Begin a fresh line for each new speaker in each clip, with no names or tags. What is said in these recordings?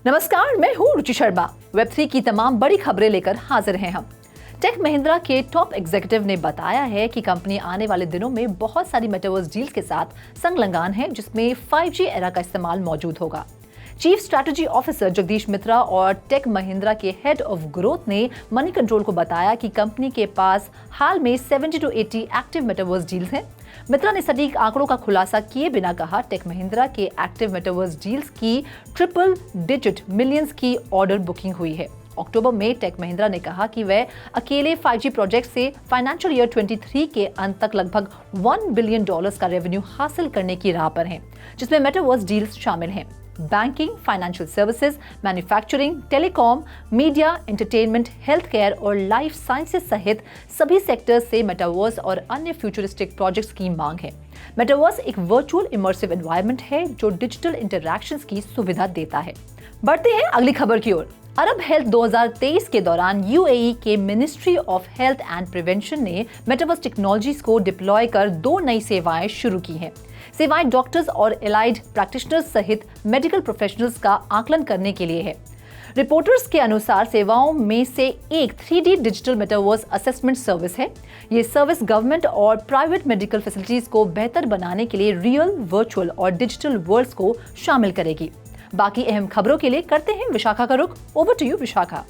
नमस्कार, मैं हूँ रुचि शर्मा। वेब3 की तमाम बड़ी खबरें लेकर हाजिर हैं हम। टेक महिंद्रा के टॉप एग्जीक्यूटिव ने बताया है कि कंपनी आने वाले दिनों में बहुत सारी मेटावर्स डील्स के साथ संलग्न है, जिसमें 5G एरा का इस्तेमाल मौजूद होगा। चीफ स्ट्रैटेजी ऑफिसर जगदीश मित्रा और टेक महिंद्रा के हेड ऑफ ग्रोथ ने मनी कंट्रोल को बताया कि कंपनी के पास हाल में 70 to 80 एक्टिव मेटावर्स डील्स हैं। मित्रा ने सटीक आंकड़ों का खुलासा किए बिना कहा, टेक महिंद्रा के एक्टिव मेटावर्स डील्स की ट्रिपल डिजिट मिलियंस की ऑर्डर बुकिंग हुई है। अक्टूबर में टेक महिंद्रा ने कहा कि वह अकेले 5G प्रोजेक्ट से फाइनेंशियल ईयर 23 के अंत तक लगभग $1 बिलियन का रेवेन्यू हासिल करने की राह पर हैं, जिसमें मेटावर्स डील्स शामिल हैं। Banking, financial services, manufacturing, telecom, media, entertainment, health care और लाइफ साइंसेज सहित सभी सेक्टर्स से मेटावर्स और अन्य फ्यूचरिस्टिक प्रोजेक्ट्स की मांग है। मेटावर्स एक वर्चुअल इमर्सिव एनवायरनमेंट है जो डिजिटल इंटरैक्शंस की सुविधा देता है। बढ़ते हैं अगली खबर की ओर। अरब हेल्थ 2023 के दौरान यूएई के ministry of health and prevention ने मेटावर्स टेक्नोलॉजीज को डिप्लॉय कर 2 नई सेवाएं शुरू की हैं। सेवाएं डॉक्टर्स और एलाइड प्रैक्टिशनर्स सहित मेडिकल प्रोफेशनल्स का आकलन करने के लिए है। रिपोर्टर्स के अनुसार सेवाओं में से एक 3D digital metaverse assessment service है। ये सर्विस गवर्नमेंट और प्राइवेट मेडिकल फैसिलिटीज को बेहतर बनाने के लिए रियल, वर्चुअल और डिजिटल वर्ल्ड्स को शामिल करेगी। बाकी अहम खबरों के लिए करते हैं विशाखा का रुख। Over to you Vishakha.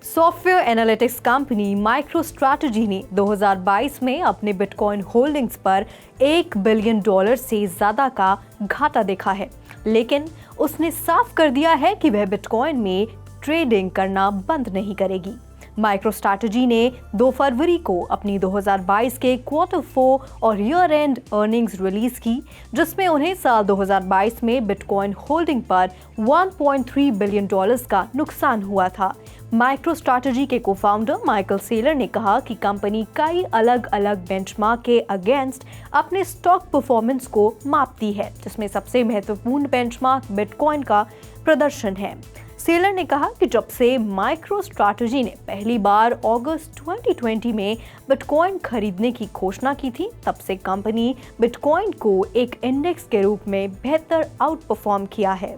Software analytics company MicroStrategy ने 2022 में अपने बिटकॉइन होल्डिंग्स पर $1 बिलियन से ज्यादा का घाटा देखा है, लेकिन उसने साफ कर दिया है कि वह बिटकॉइन में ट्रेडिंग करना बंद नहीं करेगी। माइक्रोस्ट्रैटेजी ने 2 फरवरी को अपनी 2022 के क्वार्टर 4 और ईयर एंड अर्निंग्स रिलीज की, जिसमें उन्हें साल 2022 में बिटकॉइन होल्डिंग पर $1.3 बिलियन का नुकसान हुआ था। माइक्रोस्ट्रैटेजी के को-फाउंडर माइकल सेलर ने कहा कि कंपनी कई अलग अलग बेंचमार्क के अगेंस्ट अपने स्टॉक परफॉर्मेंस को मापती है, जिसमें सबसे महत्वपूर्ण बेंचमार्क बिटकॉइन का प्रदर्शन है। सेलर ने कहा कि जब से माइक्रोस्ट्रैटेजी ने पहली बार अगस्त 2020 में बिटकॉइन खरीदने की घोषणा की थी, तब से कंपनी बिटकॉइन को एक इंडेक्स के रूप में बेहतर आउट परफॉर्म किया है।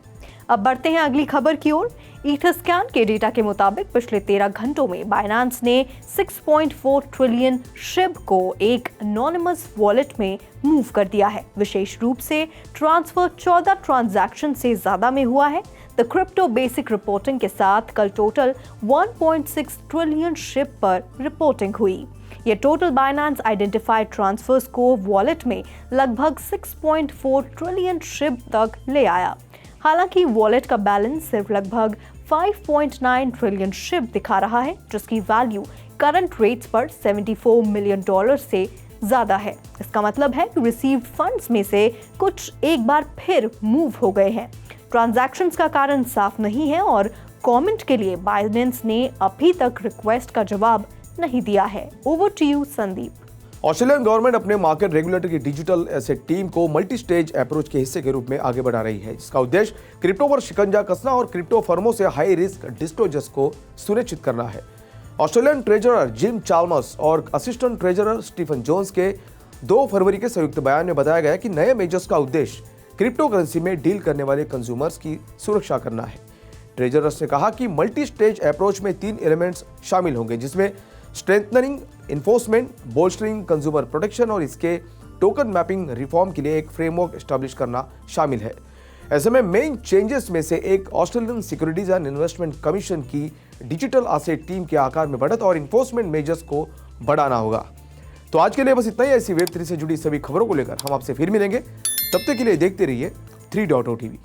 अब बढ़ते हैं अगली खबर की ओर। ईथरस्कैन के डेटा के मुताबिक पिछले 13 घंटों में बाइनेंस ने 6.4 ट्रिलियन SHIB को एक एनोनिमस वॉलेट में मूव कर दिया है। विशेष रूप से ट्रांसफर 14 ट्रांजैक्शन से ज्यादा में हुआ है। द क्रिप्टो बेसिक रिपोर्टिंग के साथ कल टोटल 1.6 ट्रिलियन SHIB पर रिपोर्टिंग हुई। ये टोटल बाइनेंस आइडेंटिफाइड ट्रांसफर्स को वॉलेट में लगभग 6.4 ट्रिलियन SHIB तक ले आया। हालांकि वॉलेट का बैलेंस सिर्फ लगभग 5.9 ट्रिलियन SHIB दिखा रहा है, जिसकी वैल्यू करंट रेट्स पर $74 मिलियन से ज्यादा है। इसका मतलब है कि रिसीव्ड फंड्स में से कुछ एक बार फिर मूव हो गए हैं। ट्रांजैक्शंस का कारण साफ नहीं है और कमेंट के लिए बाइनेंस ने अभी तक रिक्वेस्ट का जवाब नहीं दिया है। Over to you Sandeep.
Australian government अपने मार्केट रेगुलेटर की डिजिटल एसेट टीम को मल्टी स्टेज अप्रोच के हिस्से के रूप में आगे बढ़ा रही है, जिसका उद्देश्य क्रिप्टो पर शिकंजा कसना और क्रिप्टो फर्मों से हाई रिस्क डिस्क्लोजर्स को सुनिश्चित करना है। ऑस्ट्रेलियन ट्रेजरर जिम चाल्मर्स और असिस्टेंट ट्रेजरर स्टीफन जोन्स के 2 फरवरी के संयुक्त बयान में बताया गया कि नए मेजर्स का उद्देश्य क्रिप्टो करेंसी में डील करने वाले कंज्यूमर्स की सुरक्षा करना है। ट्रेजरर्स ने कहा कि मल्टी स्टेज अप्रोच में 3 एलिमेंट्स शामिल होंगे, जिसमें स्ट्रेंथनिंग, इन्फोर्समेंट, बोल्स्टरिंग कंज्यूमर प्रोटेक्शन और इसके टोकन मैपिंग रिफॉर्म के लिए एक फ्रेमवर्क एस्टैब्लिश करना शामिल है। ऐसे में मेन चेंजेस में से एक Australian securities and investment commission की डिजिटल एसेट टीम के आकार में बढ़त और इन्फोर्समेंट मेजर्स को बढ़ाना होगा। तो आज के लिए बस इतना ही। ऐसी वेब3 से जुड़ी सभी खबरों को लेकर हम आपसे फिर मिलेंगे। तब तक के लिए देखते रहिए 3.0 TV।